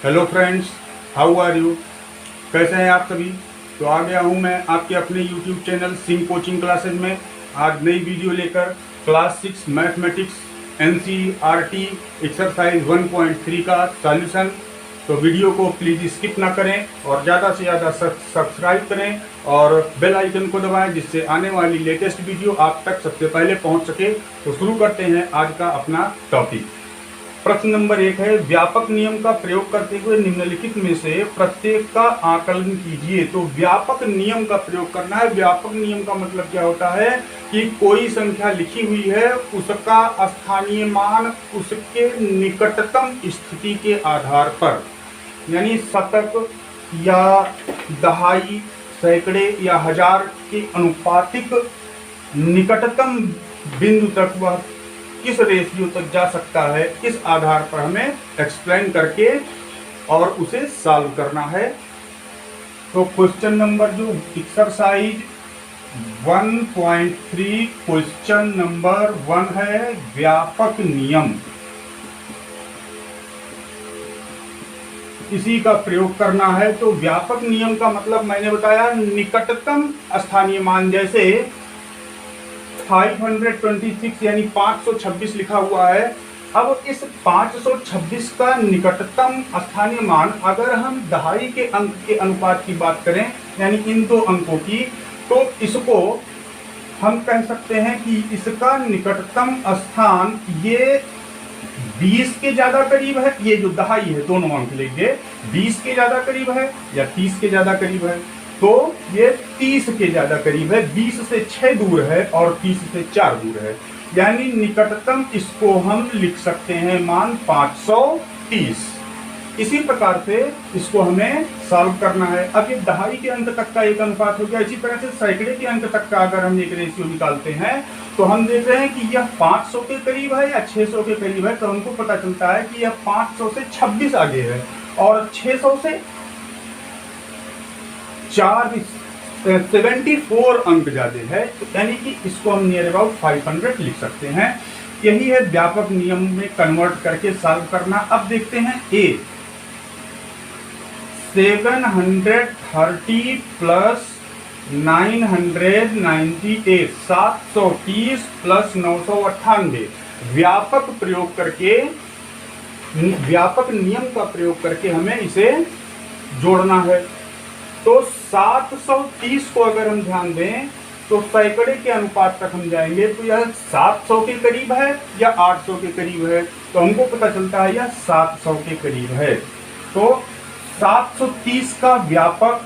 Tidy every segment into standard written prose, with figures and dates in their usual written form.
Hello friends, how are you. कैसे हैं आप सभी। तो आ गया हूं मैं आपके अपने YouTube channel Singh coaching classes में आज नई वीडियो लेकर क्लास 6 मैथमेटिक्स एनसीईआरटी एक्सरसाइज 1.3 का सॉल्यूशन। तो वीडियो को प्लीज़ स्किप ना करें और ज़्यादा से ज़्यादा सब्सक्राइब करें और बेल आइकन को दबाएं जिससे आने वाली लेटेस्ट वीडियो आप तक सबसे पहले पहुंच सके। तो शुरू करते हैं आज का अपना टॉपिक। प्रश्न नंबर 1 है, व्यापक नियम का प्रयोग करते हुए निम्नलिखित में से प्रत्येक का आकलन कीजिए। तो व्यापक नियम का प्रयोग करना है। व्यापक नियम का मतलब क्या होता है कि कोई संख्या लिखी हुई है, उसका स्थानीय मान उसके निकटतम स्थिति के आधार पर, यानी शतक या दहाई, सैकड़े या हजार के अनुपातिक निकटतम बिंदु तक वह किस रेशियो तक जा सकता है, इस आधार पर हमें एक्सप्लेन करके और उसे सॉल्व करना है। तो क्वेश्चन नंबर जो एक्सरसाइज 1.3 क्वेश्चन नंबर 1 है, व्यापक नियम, इसी का प्रयोग करना है। तो व्यापक नियम का मतलब मैंने बताया निकटतम स्थानीय मान, जैसे 526 यानी 526 लिखा हुआ है। अब इस 526 का निकटतम स्थानीय मान अगर हम दहाई के अंक के अनुपात की बात करें, यानी इन दो अंकों की, तो इसको हम कह सकते हैं कि इसका निकटतम स्थान ये 20 के ज्यादा करीब है। ये जो दहाई है, दोनों अंक लेंगे, 20 के ज्यादा करीब है या 30 के ज्यादा करीब है। तो ये 30 के ज्यादा करीब है। 20 से 6 दूर है और 30 से 4 दूर है, यानी निकटतम इसको हम लिख सकते हैं मान 530। इसी प्रकार से इसको हमें सॉल्व करना है। अब ये दहाई के अंक तक का एक अनुपात हो गया। इसी तरह से सैकड़े के अंक तक का अगर हम एक रेशियो निकालते हैं तो हम देख रहे हैं कि यह 500 के करीब है या 600 के करीब है। तो हमको पता चलता है कि यह 500 से 26 आगे है और 600 से 74 अंक ज्यादा है, यानी कि इसको हम नियर अबाउट 500 लिख सकते हैं। यही है व्यापक नियम में कन्वर्ट करके सॉल्व करना। अब देखते हैं ए, 730 प्लस 998, 730 प्लस 998 व्यापक प्रयोग करके, व्यापक नियम का प्रयोग करके हमें इसे जोड़ना है। तो 730 को अगर हम ध्यान दें तो सैकड़े के अनुपात तक हम जाएंगे तो यह 700 के करीब है या 800 के करीब है। तो हमको पता चलता है यह 700 के करीब है। तो 730 का व्यापक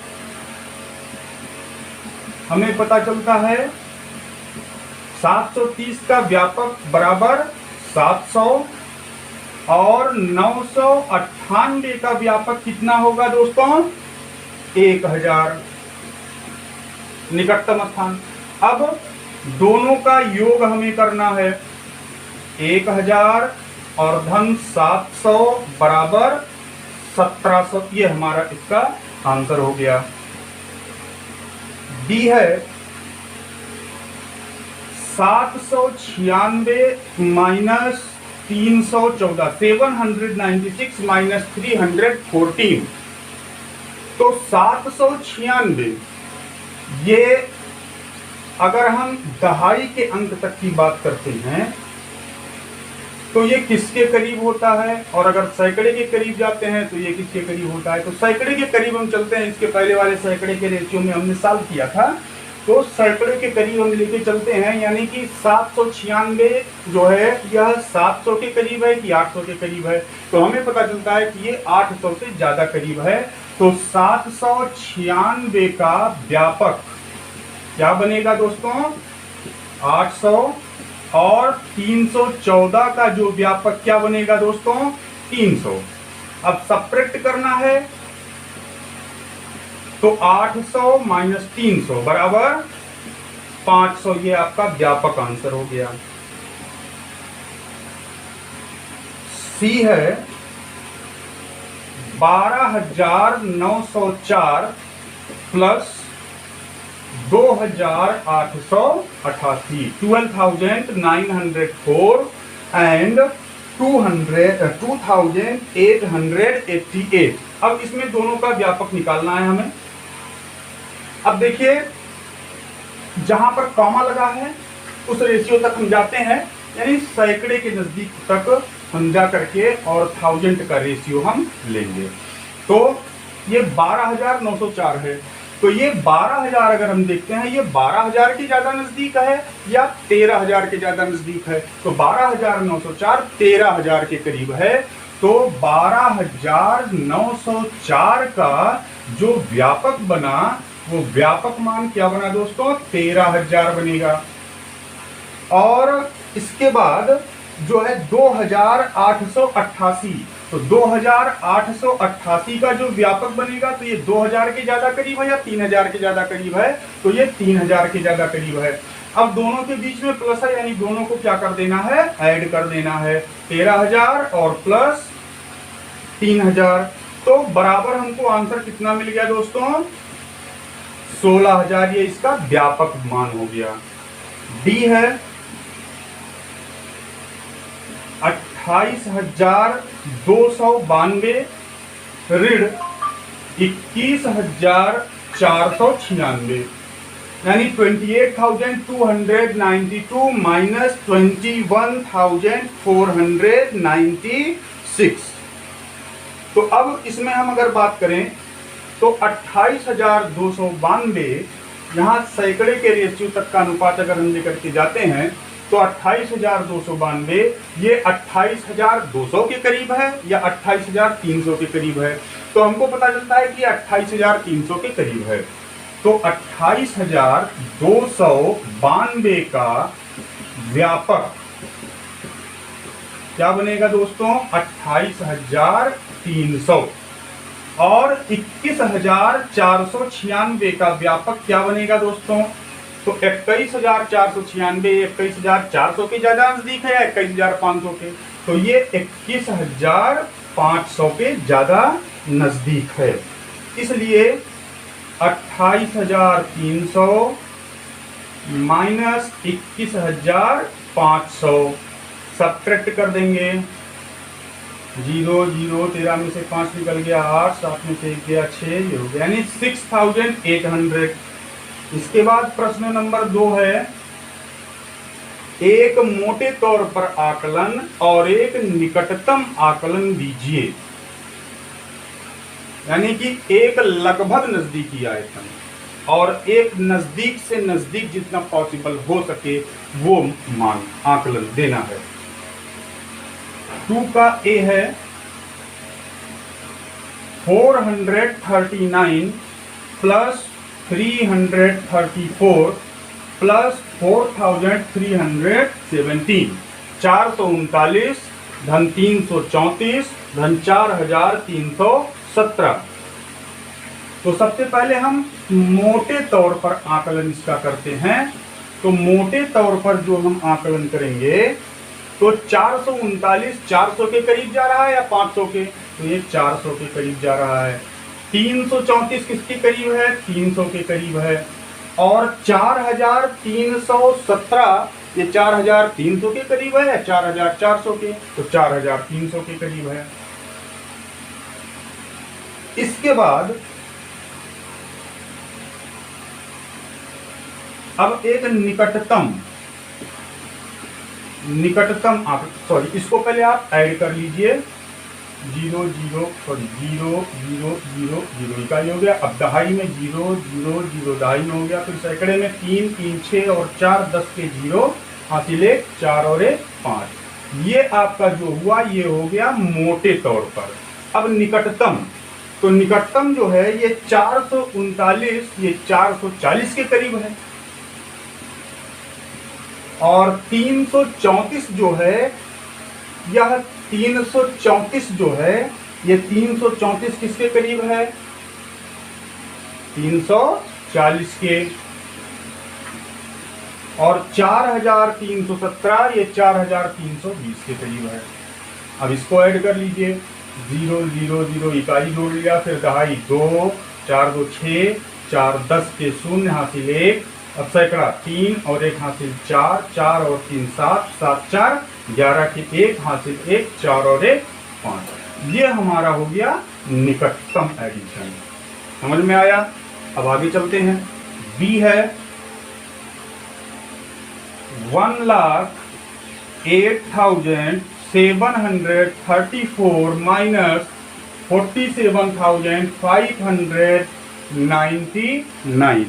हमें पता चलता है, 730 का व्यापक बराबर 700 और 998 का व्यापक कितना होगा दोस्तों, 1000 निकटतम स्थान। अब दोनों का योग हमें करना है, 1000 और धन 700 बराबर 1700। ये हमारा इसका आंसर हो गया। डी है 796 माइनस 314, 796 माइनस 314। तो 796 ये अगर हम दहाई के अंक तक की बात करते हैं तो ये किसके करीब होता है, और अगर सैकड़े के करीब जाते हैं तो ये किसके करीब होता है। तो सैकड़े के करीब हम चलते हैं। इसके पहले वाले सैकड़े के रेशियो में हमने सॉल्व किया था, तो सैकड़े के करीब हम लेके चलते हैं, यानी कि 796 जो है यह 700 के करीब है कि 800 के करीब है। तो हमें पता चलता है कि ये 800 से ज्यादा करीब है। तो 796 का व्यापक क्या बनेगा दोस्तों, 800 और 314 का जो व्यापक क्या बनेगा दोस्तों, 300। अब सब्ट्रैक्ट करना है तो 800 माइनस 300 बराबर 500। ये आपका व्यापक आंसर हो गया। सी है 12904 प्लस 2888, 12,904 एंड 2888। अब इसमें दोनों का व्यापक निकालना है हमें। अब देखिए जहां पर कॉमा लगा है उस रेशियो तक हम जाते हैं, यानी सैकड़े के नजदीक तक हम जा करके और 1000 का रेशियो हम लेंगे। तो ये 12904 है। तो ये 12000 अगर हम देखते हैं, ये 12000 के ज्यादा नजदीक है या 13000 के ज्यादा नजदीक है? तो 12904 13000 के करीब है। तो 12904 का जो व्यापक बना वो व्यापक मान क्या बना दोस्तों? 13000 बनेगा। और इसके बाद जो है 2888, तो 2888 का जो व्यापक बनेगा तो ये 2000 के ज्यादा करीब है या 3000 के ज्यादा करीब है? तो ये 3000 के ज्यादा करीब है। अब दोनों के बीच में प्लस है, यानी दोनों को क्या कर देना है? ऐड कर देना है। 13000 और प्लस 3000, तो बराबर हमको आंसर कितना मिल गया दोस्तों? 16000। ये इसका व्यापक मान हो गया। डी है 28292 ऋण 21496, यानी 28292 माइनस 21496। तो अब इसमें हम अगर बात करें तो 28292, यहाँ सैकड़े के रेशियो तक का अनुपात अगर हम लेकर के जाते हैं तो 28292 ये 28200 के करीब है या 28300 के करीब है? तो हमको पता चलता है कि 28300 के करीब है। तो 28292 का व्यापक क्या बनेगा दोस्तों? 28300। और 21496 का व्यापक क्या बनेगा दोस्तों? तो 21496 21400 के ज्यादा नजदीक है या 21500 के? तो ये 21500 के ज्यादा नजदीक है। इसलिए 28300 माइनस 21500 सब्ट्रैक्ट कर देंगे। 0 0 13 में से 5 निकल गया 8, 7 में से 1 गया 6, ये हो गया, यानी 6800। इसके बाद प्रश्न नंबर 2 है, एक मोटे तौर पर आकलन और एक निकटतम आकलन दीजिए। यानी कि एक लगभग नजदीकी आयतन और एक नजदीक से नजदीक जितना पॉसिबल हो सके वो मान आकलन देना है। 2 का ए है 439 प्लस 334 प्लस 4317, 439 धन 334 धन 4317। तो सबसे पहले हम मोटे तौर पर आकलन इसका करते हैं। तो मोटे तौर पर जो हम आकलन करेंगे तो 439 400 के करीब जा रहा है या 500 के? तो ये 400 के करीब जा रहा है। 334 किसके करीब है? 300 के करीब है। और 4317 ये 4300 के करीब है या 4400 के? तो 4300 के करीब है। इसके बाद अब एक निकटतम इसको पहले आप ऐड कर लीजिए। 0 0 इकाई हो गया। अब दहाई में 0 0 0 दहाई में हो गया। फिर सैकड़े में 3 3 6 और 4 10 के 0 हासिल 1 4 और 1 5। ये आपका जो हुआ ये हो गया मोटे तौर पर। अब निकटतम, तो निकटतम जो है ये 439 ये 440 के करीब है। और 334 जो है यह 334 जो है ये 334 किसके करीब है? 340 के। और 4317 ये 4320 के करीब है। अब इसको ऐड कर लीजिए। 0 0 0 इकाई जोड़ लिया, फिर दहाई 2 4 2 6 4 10 के 0 हासिल 1। अब सैकड़ा 3 और 1 हासिल 4 4 और 3 7 7 4 11 के 1 हासिल 1, 4 और 1 5। ये हमारा हो गया निकटतम एडिशन। समझ में आया? अब आगे चलते हैं। बी है 1,08,734 माइनस 47,599।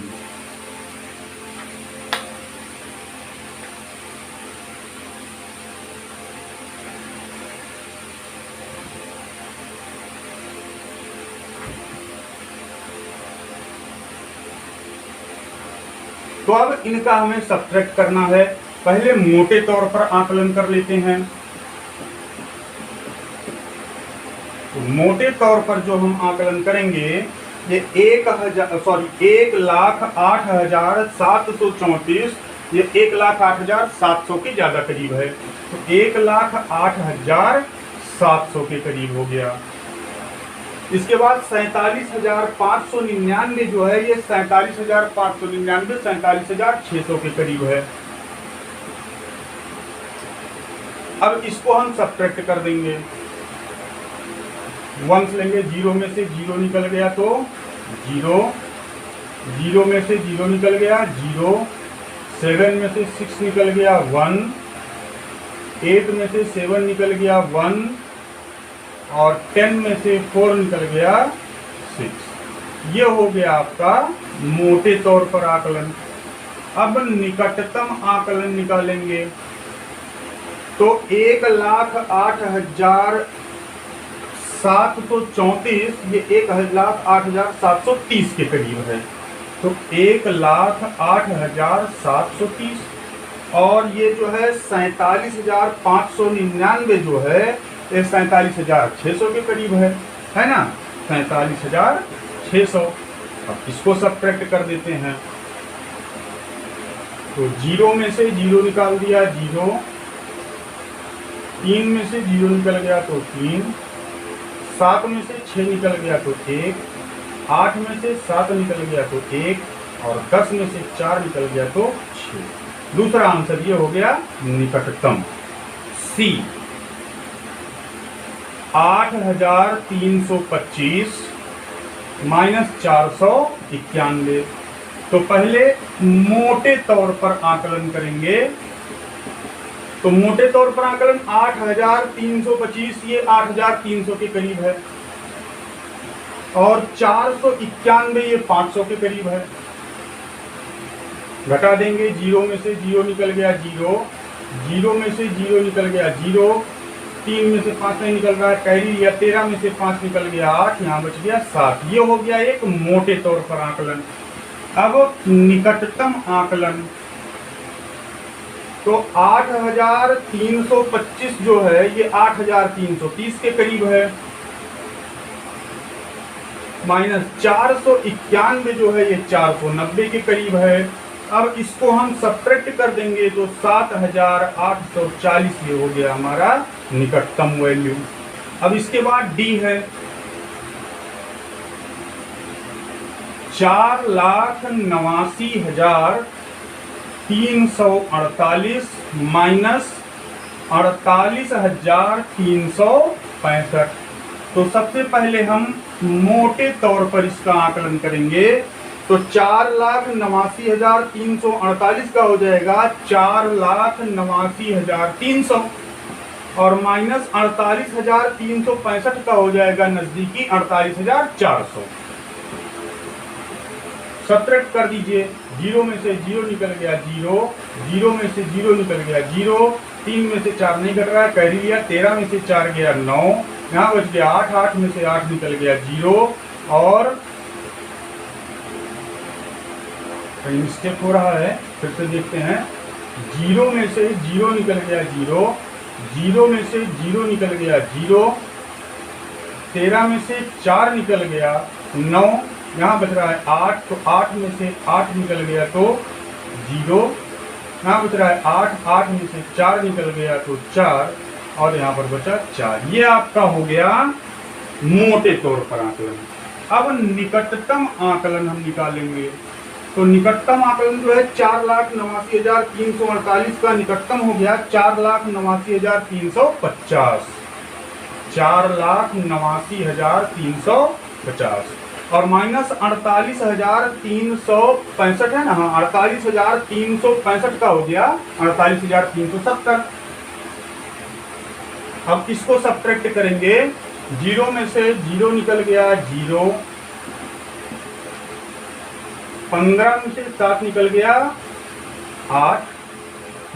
तो अब इनका हमें सब्ट्रैक्ट करना है। पहले मोटे तौर पर आकलन कर लेते हैं। तो मोटे तौर पर जो हम आकलन करेंगे, ये 1,08,734, ये 1,08,700 के ज्यादा करीब है। तो 1,08,700 के करीब हो गया। इसके बाद 47,599 जो है, ये 47,599 47,600 के करीब है। अब इसको हम सब्ट्रैक्ट कर देंगे। वंस लेंगे, 0 में से 0 निकल गया तो 0, 0 में से 0 निकल गया 0, 7 में से 6 निकल गया 1, 8 में से 7 निकल गया 1 और 10 में से 4 निकल गया 6। ये हो गया आपका मोटे तौर पर आकलन। अब निकटतम आकलन निकालेंगे। तो 1,08,734 ये 1,08,730 के करीब है। तो 1,08,730 और ये जो है 47,599 जो है, ये 47,600 के करीब है ना? 47,600। अब इसको सब्ट्रैक्ट कर देते हैं। तो 0 में से 0 निकाल दिया 0, 3 में से 0 निकल गया तो 3, 7 में से 6 निकल गया तो 1, 8 में से 7 निकल गया तो 1 और 10 में से 4 निकल गया तो 6। दूसरा आंसर ये हो गया निकटतम। सी 8,325 माइनस 491। तो पहले मोटे तौर पर आकलन करेंगे। तो मोटे तौर पर आकलन 8,325, ये 8,300 के करीब है और 491 ये 500 के करीब है। घटा देंगे, 0 में से 0 निकल गया 0, 0 में से 0 निकल गया 0, 3 में से 5 नहीं निकल रहा है, कैरी लिया, 13 में से 5 निकल गया 8, यहाँ बच गया 7। ये हो गया एक मोटे तौर पर आकलन। अब निकटतम आकलन, तो 8,325 जो है ये 8,330 के करीब है, माइनस 491 जो है ये 490 के करीब है। अब इसको हम सब्ट्रैक्ट कर देंगे तो 7,840 ये हो गया हमारा निकटतम वैल्यू। अब इसके बाद डी है 4,89,348 माइनस 48,365। तो सबसे पहले हम मोटे तौर पर इसका आकलन करेंगे। तो 4,89,348 का हो जाएगा 4,89,300 और माइनस 48,365 का हो जाएगा नजदीकी 48,400। सब्ट्रैक्ट कर दीजिए, 0 में से 0 निकल गया 0, 0 में से 0 निकल गया 0, 3 में से 4 नहीं कट रहा है, कैरी लिया, 13 में से 4 गया 9, यहाँ बच गया 8, 8 में से 8 निकल गया 0 और कहीं मिस्टेक हो रहा है, फिर से देखते हैं। 0 में से 0 निकल गया 0, 0 में से 0 निकल गया 0, 13 में से 4 निकल गया 9, यहाँ बच रहा है 8, तो 8 में से 8 निकल गया तो 0, यहाँ बच रहा है 8, 8 में से 4 निकल गया तो 4 और यहाँ पर बचा 4। ये आपका हो गया मोटे तौर पर आकलन। अब निकटतम आकलन हम निकालेंगे। तो निकटतम आकलन जो है 4,89,348 का निकटतम हो गया 4,89,350, 4,89,350 और माइनस 48,365 है ना, हाँ 48,365 का हो गया 48,370। अब इसको सब्ट्रैक्ट करेंगे, जीरो में से जीरो निकल गया जीरो, 15 में से 7 निकल गया 8,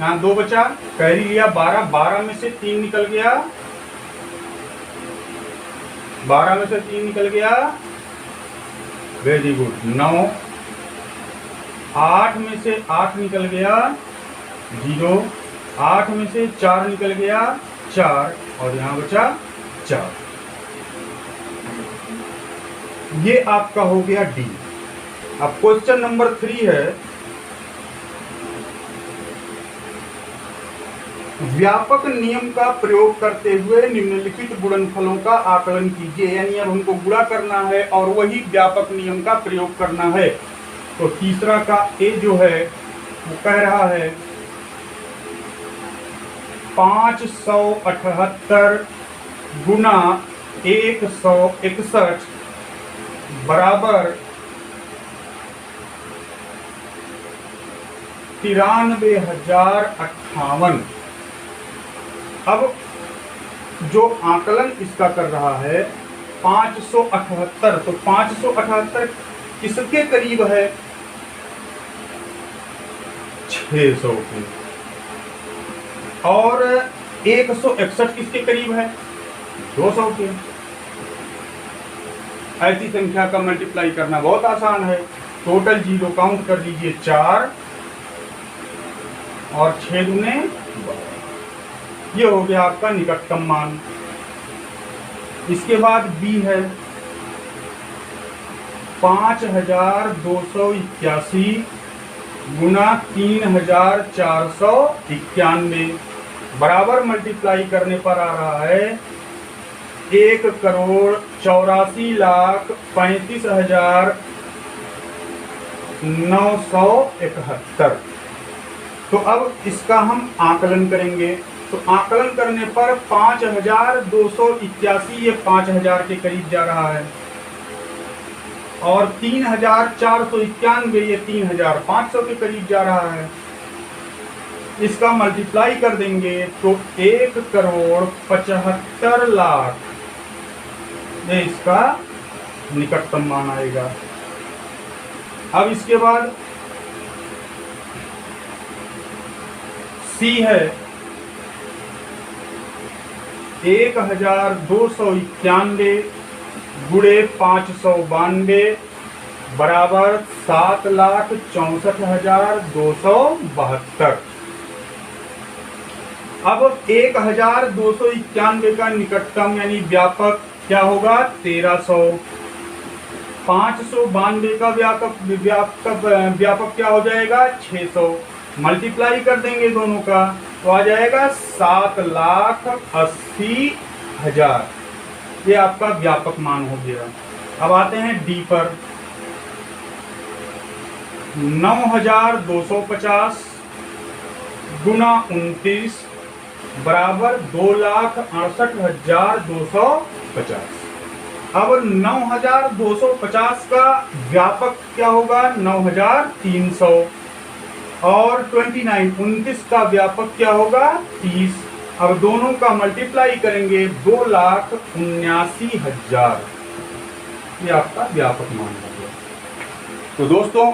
यहाँ 2 बचा, कैरी लिया 12, 12 में से 3 निकल गया, 12 में से 3 निकल गया, वेरी गुड 9, 8 में से 8 निकल गया 0, 8 में से 4 निकल गया 4 और यहाँ बचा 4। ये आपका हो गया डी। अब क्वेश्चन नंबर 3 है, व्यापक नियम का प्रयोग करते हुए निम्नलिखित गुणनफलों का आकलन कीजिए। यानी अब हमको गुणा करना है और वही व्यापक नियम का प्रयोग करना है। तो तीसरा का ए जो है वो कह रहा है 578 गुना 161 बराबर 93,058। अब जो आकलन इसका कर रहा है 578, तो 578 किसके करीब है? 600 के। और 161 किसके करीब है? 200 के। ऐसी संख्या का मल्टीप्लाई करना बहुत आसान है। टोटल जीरो काउंट कर लीजिए 4 और 6 दूने 12। ये हो गया आपका निकटतम मान। इसके बाद बी है 5,281 गुना 3,491 बराबर मल्टीप्लाई करने पर आ रहा है 1,84,35,971। तो अब इसका हम आकलन करेंगे। तो आकलन करने पर 5,281 ये 5,000 के करीब जा रहा है और 3,491 ये 3,500 के करीब जा रहा है। इसका मल्टीप्लाई कर देंगे तो 1,75,00,000 ये इसका निकटतम मान आएगा। अब इसके बाद सी है 1,291 गुणे 592 बराबर 7,64,272। अब 1,291 का निकटतम यानी व्यापक क्या होगा? 1300। 592 का व्यापक क्या हो जाएगा? 600। मल्टीप्लाई कर देंगे दोनों का तो आ जाएगा 7,80,000। ये आपका व्यापक मान हो गया। अब आते हैं डी पर 9,250 गुना 29 बराबर 2,68,250। अब 9,250 का व्यापक क्या होगा? 9,300 और 29 का व्यापक क्या होगा? 30। अब दोनों का मल्टीप्लाई करेंगे 2,79,000। ये आपका व्यापक मान हो गया। तो दोस्तों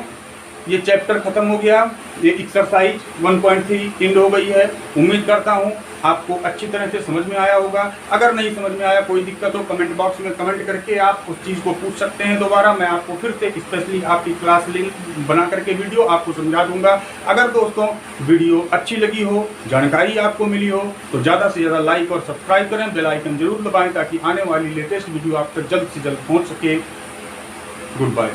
ये चैप्टर खत्म हो गया। ये एक्सरसाइज 1.3 एंड हो गई है। उम्मीद करता हूँ आपको अच्छी तरह से समझ में आया होगा। अगर नहीं समझ में आया, कोई दिक्कत हो, कमेंट बॉक्स में कमेंट करके आप उस चीज़ को पूछ सकते हैं। दोबारा मैं आपको फिर से स्पेशली आपकी क्लास लिंक बना करके वीडियो आपको समझा दूंगा। अगर दोस्तों वीडियो अच्छी लगी हो, जानकारी आपको मिली हो, तो ज़्यादा से ज़्यादा लाइक और सब्सक्राइब करें, बेल आइकन जरूर दबाएं ताकि आने वाली लेटेस्ट वीडियो आप तक जल्द से जल्द पहुँच सके। Good bye.